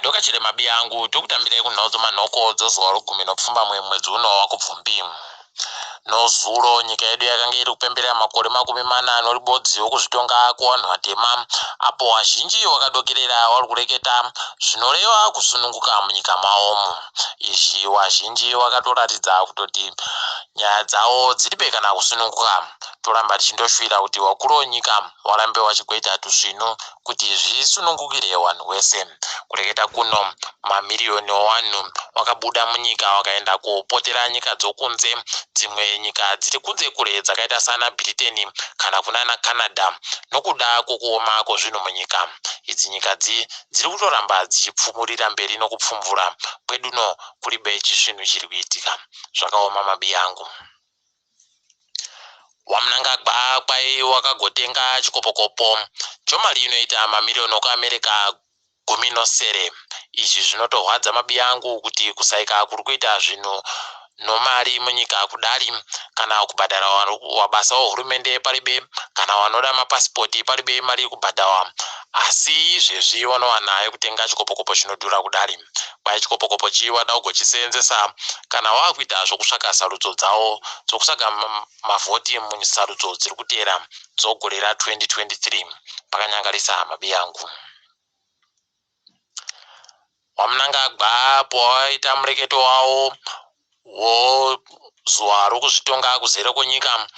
ndokachire mabi yangu tokutambira kunhodzo manhoko dzozuva rogumi nopfumba mwedzi uno wakubvumbi. Nozulo nyika yedu yakanga iri kupemberera makore 40 ribodzi wokuzvitonga kuvanhu vatema, apo vazhinji vakadokerera vari kureketa zvinoreva kusununguka munyika mavomo. Izvi vazhinji vakatoratidza kutoti nyaya dzavo dziribe kana kusununguka. Toramba tichindoshuvira kuti vakuru venyika varambe vachigoita tuzvinhu kuti zvisunungukire vanhu vese. Kureketa kuno mamiriyoni evanhu vakabuda munyika vakaenda kupotera nyika dzokunze, dzimwe nyika dziri kunze kure dzakaita sana Britain kana kunana Canada, nokuda kwokuoma kwezvinhu munyika. Idzi nyika dziri kutoramba dzichipfumurira mberi nokupfumvura kweduno kuribe chisvinhu chiri kuitika. Zvakaoma mabi yangu. Wamunangagwa kwai wakagotenga chikopokopo chomari inoita mamiriyoni okuAmerica 10. Izvi zvinotorwadza mabi yangu kuti kusaika kuri kuita zvinhu nomari munyika kudari, kana kubhadhara wabasa wehurumende paribe, kana wanoda mapasipoti paribe mari yekubhadharwa. Asi izvezvi vanowana yekutenga chikopokopo chinodhura kudari. Kwai chikopokopo wada kugochiseenzesa kana wakuita zvokusvaka sarudzo dzavo dzokusvaka mavhoti musarudzo dziri kuteera dzogore ra2023. Pakanyangarisa mabi yangu. Wamunangagwa pawaita mureketo wavo wozuva rokuzvitonga kuzere kwenyika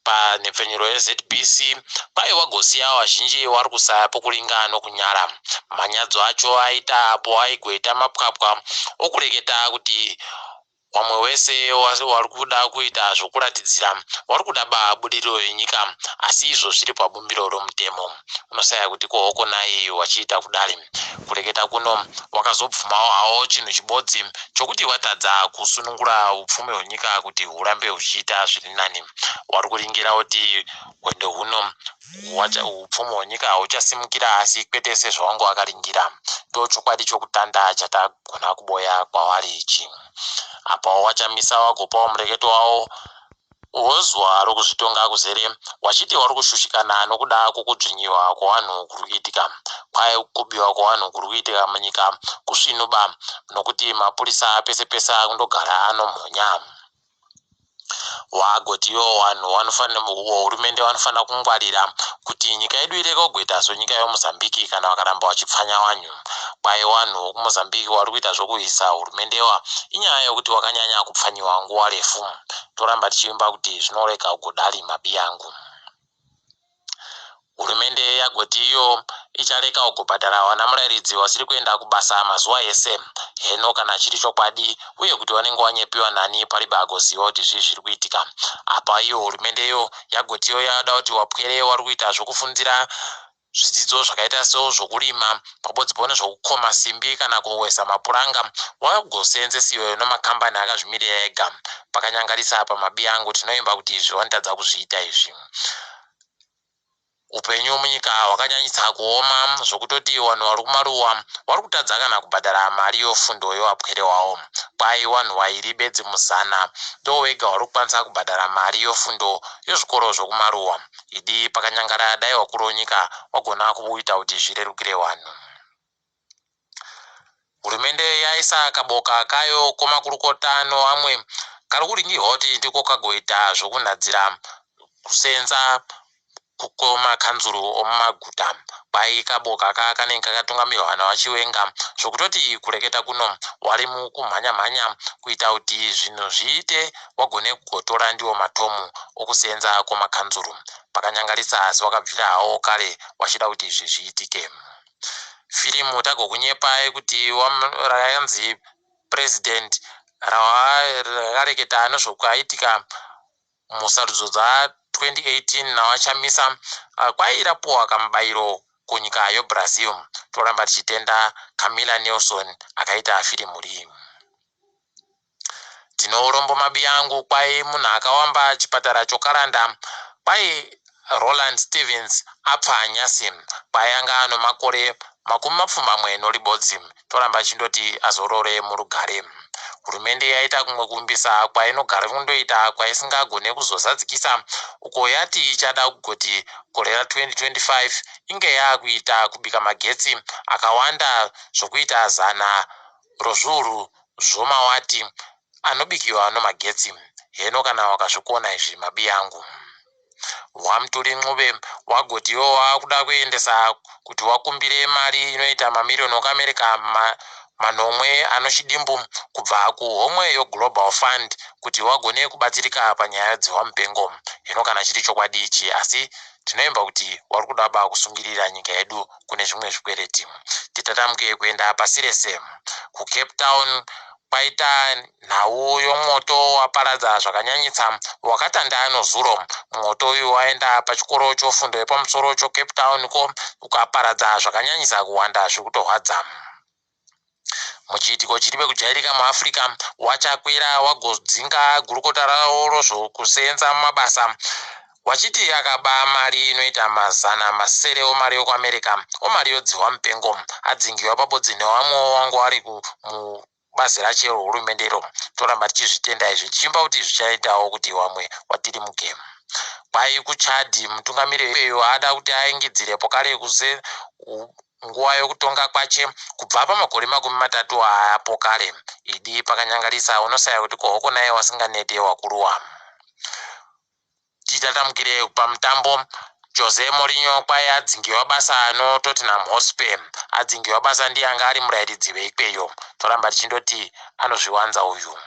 panhepfenyuro yeZBC, kwai wagosiya vazhinji vari kusaya pokuringa nokunyara. Manyadzo acho aita apo aigoita mapwapwa okureketa kuti vamwe wese vari kuda kuita zvokuratidzira vari kuda budiriro yenyika, asi izvo zviri pabumbiro romutemo. Unosaya kuti kohoko naye wachiita kudari. Kureketa kuno wakazobvumawo hawo chinhu chibodzi chokuti watadza kusunungura upfumi hwenyika kuti hurambe huchiita zviri nani. Wari kuringira kuti gwendo huno upfumi hwenyika hauchasimukira, asi kwete sezvawanga wakaringira. Ndochokwadi chokutanda chatagona kuboya kwavari ichi. Apa wachamisa wagopawo mureketo wavo wozuva rokuzvitonga kuzere wachiti vari kushushikana nokuda kwokudzvinyiwa kwavanhu kuri kuitika. Kwai kubiwa kwavanhu kuri kuitika munyika kusvinuba, nokuti mapurisa pese pese akundogara anomhonya. Wagotiwo vanhu hurumende vanofanira kungwarira kuti nyika yedu ireke kugoita nyika yeMozambique kana vakaramba vachipfanya vanhu. Kwai vanhu vekuMozambique vari kuita zvokuhisa hurumendewa inyaya yekuti wakanyanya kupfanyiwa nguva refu. Toramba tichiimba kuti zvinoreka kugodari mabi yangu. Hurumende yagoti iyo ichareka kugobhadhara vana murairidzi vasiri kuenda kubasa mazuva ese. Heno kana chiri chokwadi uye kuti vanenge vanyepiwa nani paribe agoziva kuti zviri kuitika. Apa iyo hurumende iyo yagoti iyo yada kuti wapwere vari kuita zvokufundira zvidzidzo zvakaita sezvokurima pabodzi nezvokukoma simbi kana kuwesa mapuranga wagoseenzesiwe nemakambani akazvimirira ega. Pakanyangarisa apa mabi yangu. Tinoimba kuti izvi vanotadza kuzviita izvi. Upenyu munyika hwakanyanyisa kuoma zvokutoti vanhu vari kumaruwa vari kutadza kana kubhadhara mari yefundo yevapwere wavo. Kwai vanhu vairi bedzi muzana ndo vega vari kukwanisa kubhadhara mari yefundo yezvikoro zvokumaruwa. Idi pakanyangara dai vakuru venyika vagona kuita kuti zvirerukire vanhu. Hurumende yaisa kaboka kayo komakurukota nevamwe kari kuringirwa kuti ndiko kagoita zvokunhadzira kuseenza kumakanzuru omumaguta. Kwai kaboka kanenge kakatungamirirwa navachiwenga zvokutoti kureketa kuno wari mukumhanya kuita kuti zvinhu zviite wagone kugotora ndiwo matomu okuseenza kumakanzuru. Pakanyangarisa asi wakabvira hawo kare wachida kuti izvi zviitike. Firimu tagokunyepai kuti rayanzi president rakareketa nezvokaitika musarudzo dza2018 navachamisa kwai rapuwa kamubayiro kunyika yeBrazil. Toramba tichitenda Camilla Nelson akaita firimu rii. Tinorombo mabi yangu. Kwai munhu akawamba chipatara chokaranda, kwai Roland Stevens apfa anyasi. Kwai anga ano makore 40 noribodzi. toramba chindoti azorore murugare. Hurumende yaita kumwe kumbisa kwainogara kundoita kwaisingagone kuzozadzikisa, uko yati ichada kugoti gore 2025 inge yakuita kubika magetsi akawanda zvokuita 100 rozviuru zvomawati anobikiwa nemagetsi. Heno kana wakazvikona izvi mabi angu, Wamturi Ncube wagotiwo wakuda kuendesa kuti wakumbire mari inoita mamiliyoni okuAmerika manomwe anochidimbu kubva kuhomwe yoGlobal Fund kuti wagone kubatsirika panyaya dzehwamupengo. Hino kana chiri chokwadi ichi, asi tinoemba kuti wari kuda kusungirira nyika yedu kune zvimwe zvikwereti. Titatamuke kuenda pasi rese kuCape Town kwaita nhau yomoto waparadza zvakanyanyisa wakatanda nozuro. Moto uyu waenda pachikoro chofundo yepamusoro choCape Town ko ukaparadza zvakanyanyisa kuwanda zvekutorwadza. Muchiitiko chiri kujairika muAfrica, wachakwira wagodzinga gurukota rawo rozvokusenza mabasa wachiti akaba mari inoita 100 omari yokuAmerika omari yodzihwa mupengo adzingiwa pabodzi newamwe wangu wari bazi rache hurumendero. Toramba tichizvitenda izvi tichimba kuti zvichaitawo kuti wamwe watiri mugemu. Pai kuChad mutungamiriri weyo ada kuti aingidzirepo kare kuse nguva yokutonga kwache kubva pamakore 30 aapo kare. Idi pakanyangarisa unosaya kuti kohoko naye wasinganete wakuruwa. Titatamukire pamutambo, Jose Mourinho kwai adzingiwa basa ano Tottenham Hotspur. Adzingiwa basa ndiye anga ari murairidzi weikweyo. Toramba tichindoti anozviwanza uyu.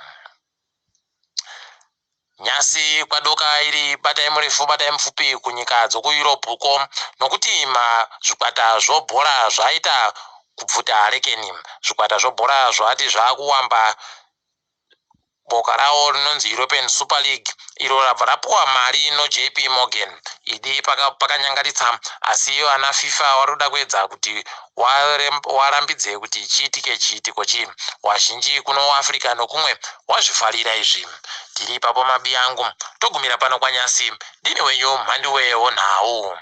Nyasi kwadoka iri batai murefu batai mupfupi kunyika dzokuEurope uko, nokuti zvikwata zvobhora zvaita kubvuta rekeni. Zvikwata zvobhora zvati zvakuwamba boka rawo rinonzi European Super League, iro rabva rapuwa mari noJP Morgan. Idi pakanyangaritsa, asi ana FIFA vari kuda kuedza kuti warambidze kuti chiitike chiitiko chii. Wazhinji kuno Africa nokumwe wazvifarira izvi. Tiri papo mabi angu, togumira pano kwaNyasi. Ndini wenyu mhandiwe wonhau.